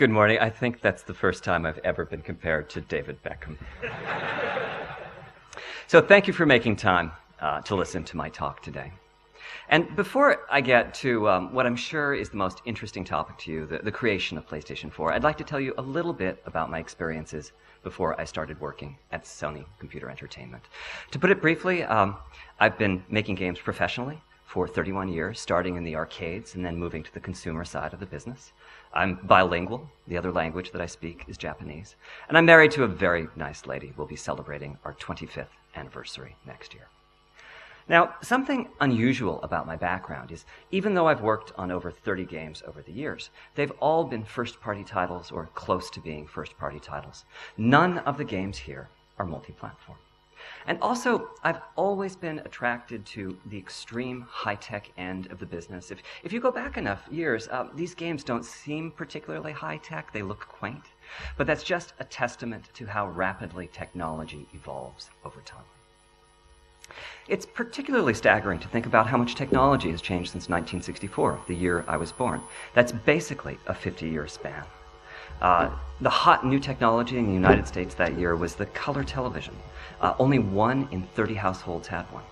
Good morning. I think that's the first time I've ever been compared to David Beckham. So thank you for making time to listen to my talk today. And before I get to what I'm sure is the most interesting topic to you, the creation of PlayStation 4, I'd like to tell you a little bit about my experiences before I started working at Sony Computer Entertainment. To put it briefly, I've been making games professionally for 31 years, starting in the arcades and then moving to the consumer side of the business. I'm bilingual. The other language that I speak is Japanese. And I'm married to a very nice lady. We'll be celebrating our 25th anniversary next year. Now, something unusual about my background is, even though I've worked on over 30 games over the years, they've all been first-party titles or close to being first-party titles. None of the games here are multi-platform. And also, I've always been attracted to the extreme high-tech end of the business. If you go back enough years, these games don't seem particularly high-tech. They look quaint. But that's just a testament to how rapidly technology evolves over time. It's particularly staggering to think about how much technology has changed since 1964, the year I was born. That's basically a 50-year span. The hot new technology in the United States that year was the color television. Only 1 in 30 households had one.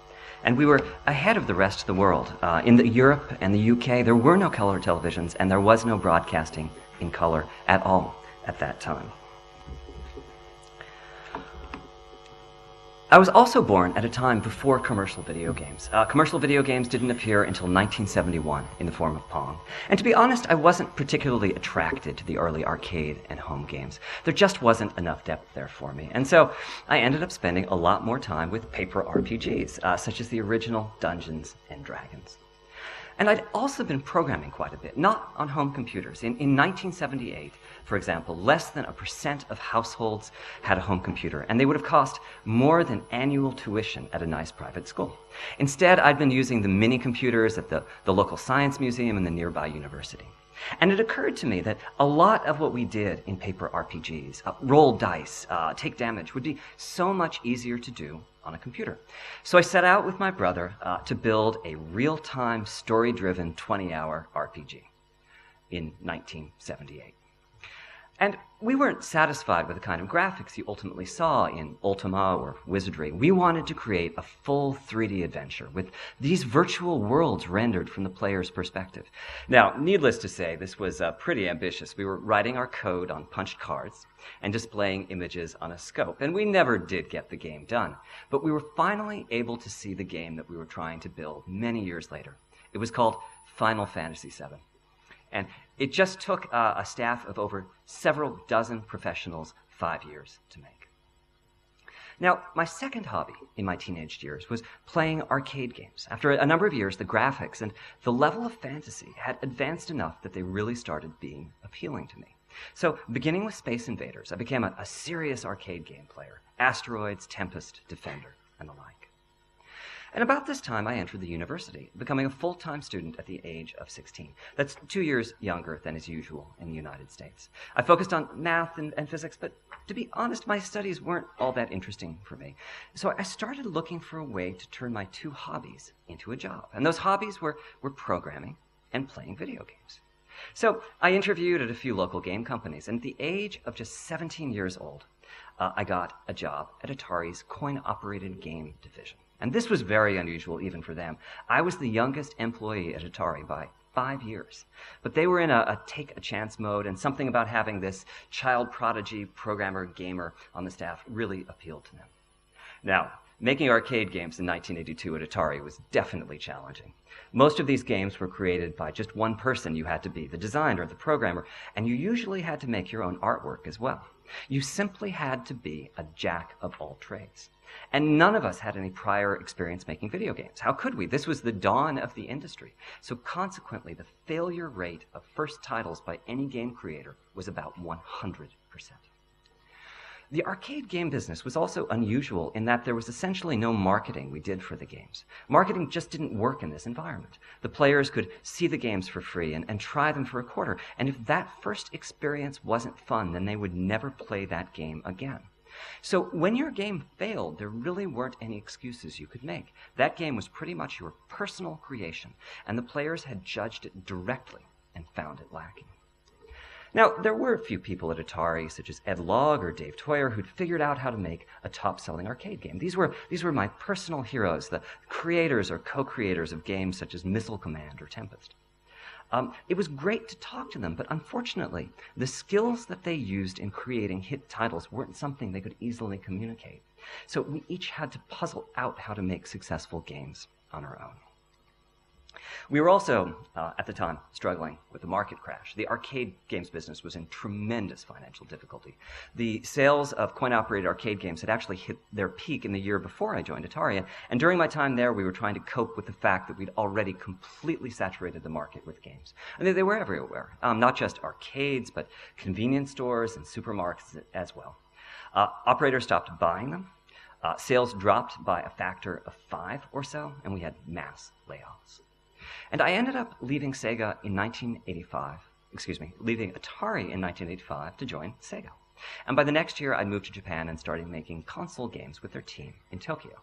And we were ahead of the rest of the world. In Europe and the UK, there were no color televisions, and there was no broadcasting in color at all at that time. I was also born at a time before commercial video games. Commercial video games didn't appear until 1971 in the form of Pong. And to be honest, I wasn't particularly attracted to the early arcade and home games. There just wasn't enough depth there for me. And so I ended up spending a lot more time with paper RPGs, such as the original Dungeons and Dragons. And I'd also been programming quite a bit, not on home computers. In 1978, for example, less than 1% of households had a home computer, and they would have cost more than annual tuition at a nice private school. Instead, I'd been using the mini computers at the local science museum and the nearby university. And it occurred to me that a lot of what we did in paper RPGs, roll dice, take damage, would be so much easier to do on a computer. So I set out with my brother to build a real-time, story-driven 20-hour RPG in 1978. And we weren't satisfied with the kind of graphics you ultimately saw in Ultima or Wizardry. We wanted to create a full 3D adventure with these virtual worlds rendered from the player's perspective. Now, needless to say, this was pretty ambitious. We were writing our code on punched cards and displaying images on a scope. And we never did get the game done. But we were finally able to see the game that we were trying to build many years later. It was called Final Fantasy VII. And it just took a staff of over several dozen professionals 5 years to make. Now, my second hobby in my teenage years was playing arcade games. After a number of years, the graphics and the level of fantasy had advanced enough that they really started being appealing to me. So, beginning with Space Invaders, I became a serious arcade game player. Asteroids, Tempest, Defender, and the like. And about this time, I entered the university, becoming a full-time student at the age of 16. That's 2 years younger than is usual in the United States. I focused on math and physics, but to be honest, my studies weren't all that interesting for me. So I started looking for a way to turn my two hobbies into a job. And those hobbies were programming and playing video games. So I interviewed at a few local game companies, and at the age of just 17 years old, I got a job at Atari's coin-operated game division. And this was very unusual even for them. I was the youngest employee at Atari by 5 years. But they were in a take-a-chance mode, and something about having this child prodigy programmer gamer on the staff really appealed to them. Now, making arcade games in 1982 at Atari was definitely challenging. Most of these games were created by just one person. You had to be the designer, the programmer, and you usually had to make your own artwork as well. You simply had to be a jack of all trades. And none of us had any prior experience making video games. How could we? This was the dawn of the industry. So consequently, the failure rate of first titles by any game creator was about 100%. The arcade game business was also unusual in that there was essentially no marketing we did for the games. Marketing just didn't work in this environment. The players could see the games for free and try them for a quarter, and if that first experience wasn't fun, then they would never play that game again. So when your game failed, there really weren't any excuses you could make. That game was pretty much your personal creation, and the players had judged it directly and found it lacking. Now, there were a few people at Atari, such as Ed Logg or Dave Toyer, who'd figured out how to make a top-selling arcade game. These were my personal heroes, the creators or co-creators of games such as Missile Command or Tempest. It was great to talk to them, but unfortunately, the skills that they used in creating hit titles weren't something they could easily communicate. So we each had to puzzle out how to make successful games on our own. We were also, at the time, struggling with the market crash. The arcade games business was in tremendous financial difficulty. The sales of coin-operated arcade games had actually hit their peak in the year before I joined Atari, and during my time there, we were trying to cope with the fact that we'd already completely saturated the market with games. And they were everywhere, not just arcades, but convenience stores and supermarkets as well. Operators stopped buying them. Sales dropped by a factor of 5 or so, and we had mass layoffs. And I ended up leaving Sega in 1985, leaving Atari in 1985 to join Sega. And by the next year, I moved to Japan and started making console games with their team in Tokyo.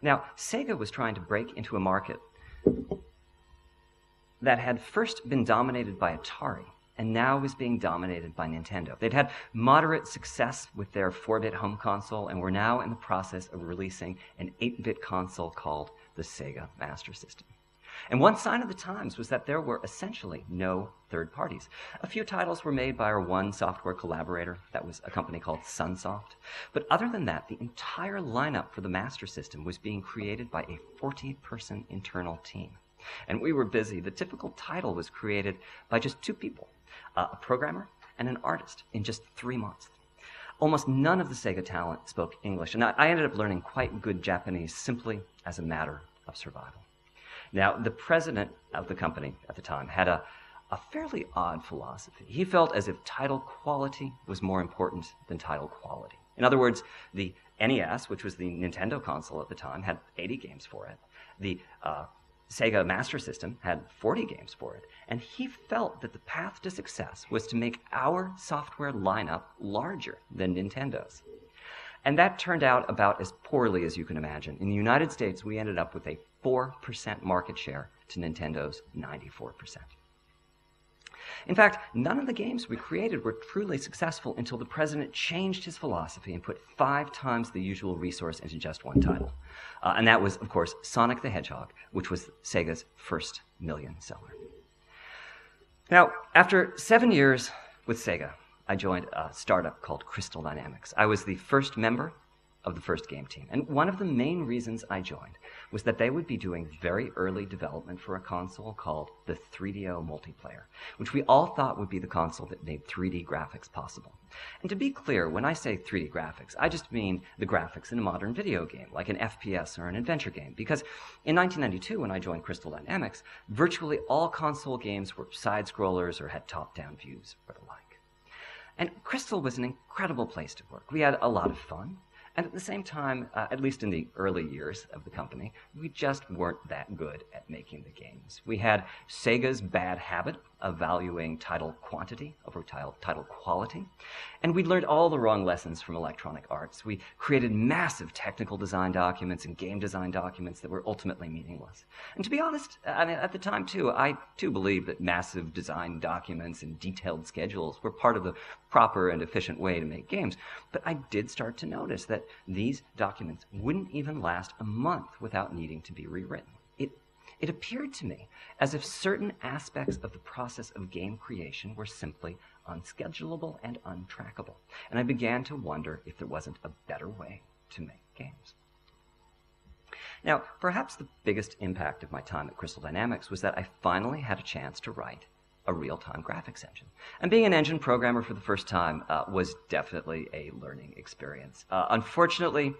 Now, Sega was trying to break into a market that had first been dominated by Atari and now was being dominated by Nintendo. They'd had moderate success with their 4-bit home console and were now in the process of releasing an 8-bit console called the Sega Master System. And one sign of the times was that there were essentially no third parties. A few titles were made by our one software collaborator, that was a company called Sunsoft. But other than that, the entire lineup for the Master System was being created by a 40-person internal team. And we were busy. The typical title was created by just 2 people, a programmer and an artist, in just 3 months. Almost none of the Sega talent spoke English, and I ended up learning quite good Japanese simply as a matter of survival. Now, the president of the company at the time had a fairly odd philosophy. He felt as if title quality was more important than title quality. In other words, the NES, which was the Nintendo console at the time, had 80 games for it. The Sega Master System had 40 games for it. And he felt that the path to success was to make our software lineup larger than Nintendo's. And that turned out about as poorly as you can imagine. In the United States, we ended up with a 4% market share to Nintendo's 94%. In fact, none of the games we created were truly successful until the president changed his philosophy and put 5 times the usual resource into just one title. And that was, of course, Sonic the Hedgehog, which was Sega's first million seller. Now, after 7 years with Sega, I joined a startup called Crystal Dynamics. I was the first member of the first game team. And one of the main reasons I joined was that they would be doing very early development for a console called the 3DO Multiplayer, which we all thought would be the console that made 3D graphics possible. And to be clear, when I say 3D graphics, I just mean the graphics in a modern video game, like an FPS or an adventure game. Because in 1992, when I joined Crystal Dynamics, virtually all console games were side-scrollers or had top-down views or the like. And Crystal was an incredible place to work. We had a lot of fun. And at the same time, at least in the early years of the company, we just weren't that good at making the games. We had Sega's bad habit of valuing title quantity over title quality. And we'd learned all the wrong lessons from Electronic Arts. We created massive technical design documents and game design documents that were ultimately meaningless. And to be honest, at the time too, I too believed that massive design documents and detailed schedules were part of the proper and efficient way to make games. But I did start to notice that these documents wouldn't even last a month without needing to be rewritten. It appeared to me as if certain aspects of the process of game creation were simply unschedulable and untrackable. And I began to wonder if there wasn't a better way to make games. Now, perhaps the biggest impact of my time at Crystal Dynamics was that I finally had a chance to write a real-time graphics engine. And being an engine programmer for the first time was definitely a learning experience. Unfortunately,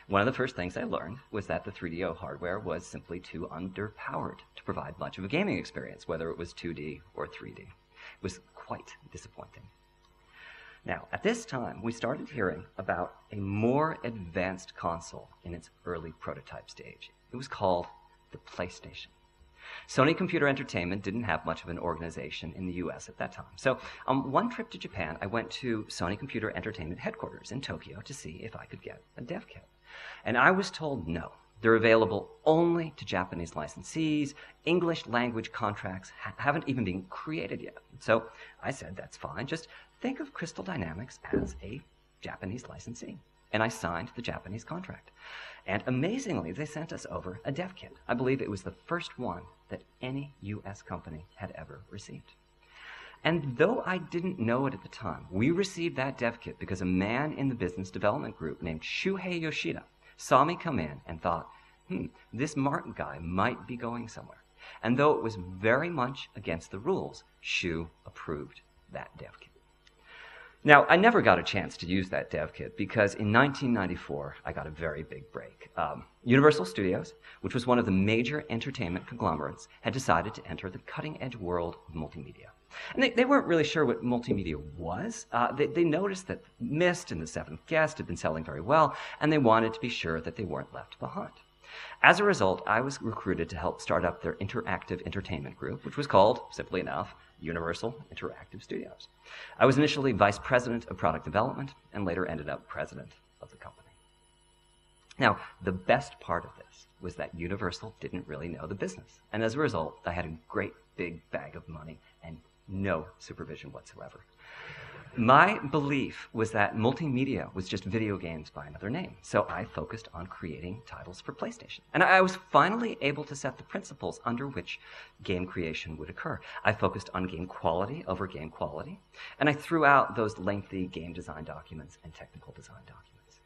one of the first things I learned was that the 3DO hardware was simply too underpowered to provide much of a gaming experience, whether it was 2D or 3D. It was quite disappointing. Now, at this time, we started hearing about a more advanced console in its early prototype stage. It was called the PlayStation. Sony Computer Entertainment didn't have much of an organization in the US at that time. So on one trip to Japan, I went to Sony Computer Entertainment headquarters in Tokyo to see if I could get a dev kit. And I was told no, They're available only to Japanese licensees. English language contracts haven't even been created yet. So I said, that's fine. Just think of Crystal Dynamics as a Japanese licensee. And I signed the Japanese contract. And amazingly, they sent us over a dev kit. I believe it was the first one that any US company had ever received. And though I didn't know it at the time, we received that dev kit because a man in the business development group named Shuhei Yoshida saw me come in and thought, this Mark guy might be going somewhere. And though it was very much against the rules, Shu approved that dev kit. Now, I never got a chance to use that dev kit because in 1994, I got a very big break. Universal Studios, which was one of the major entertainment conglomerates, had decided to enter the cutting-edge world of multimedia. And they weren't really sure what multimedia was. They noticed that Myst and The Seventh Guest had been selling very well, and they wanted to be sure that they weren't left behind. As a result, I was recruited to help start up their interactive entertainment group, which was called, simply enough, Universal Interactive Studios. I was initially vice president of product development and later ended up president of the company. Now, the best part of this was that Universal didn't really know the business. And as a result, I had a great big bag of money and no supervision whatsoever. My belief was that multimedia was just video games by another name, so I focused on creating titles for PlayStation. And I was finally able to set the principles under which game creation would occur. I focused on game quality over game quality, and I threw out those lengthy game design documents and technical design documents.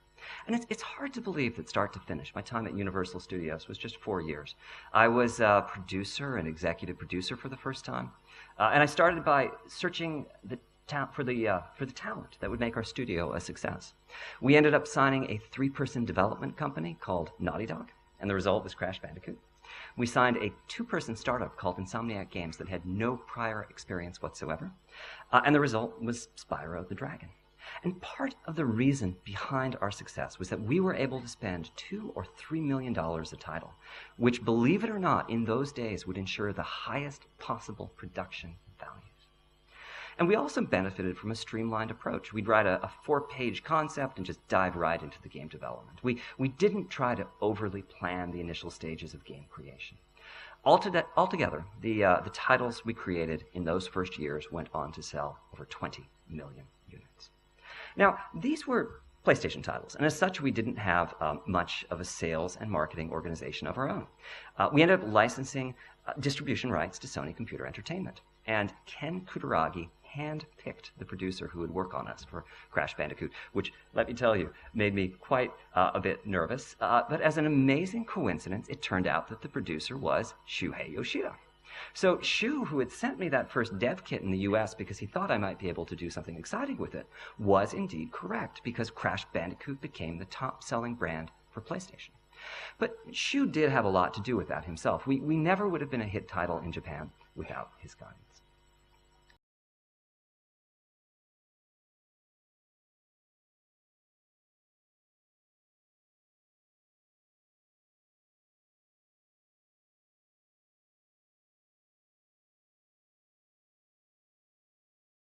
And it's hard to believe that start to finish, my time at Universal Studios was just 4 years. I was a producer and executive producer for the first time, and I started by searching for the talent that would make our studio a success. We ended up signing a 3-person development company called Naughty Dog, and the result was Crash Bandicoot. We signed a 2-person startup called Insomniac Games that had no prior experience whatsoever, and the result was Spyro the Dragon. And part of the reason behind our success was that we were able to spend $2 or $3 million a title, which, believe it or not, in those days would ensure the highest possible production values. And we also benefited from a streamlined approach. We'd write a 4-page concept and just dive right into the game development. We didn't try to overly plan the initial stages of game creation. Altogether, the titles we created in those first years went on to sell over 20 million units. Now, these were PlayStation titles, and as such, we didn't have much of a sales and marketing organization of our own. We ended up licensing distribution rights to Sony Computer Entertainment, and Ken Kutaragi hand-picked the producer who would work on us for Crash Bandicoot, which, let me tell you, made me quite a bit nervous. But as an amazing coincidence, it turned out that the producer was Shuhei Yoshida. So Shu, who had sent me that first dev kit in the US because he thought I might be able to do something exciting with it, was indeed correct, because Crash Bandicoot became the top-selling brand for PlayStation. But Shu did have a lot to do with that himself. We never would have been a hit title in Japan without his guidance.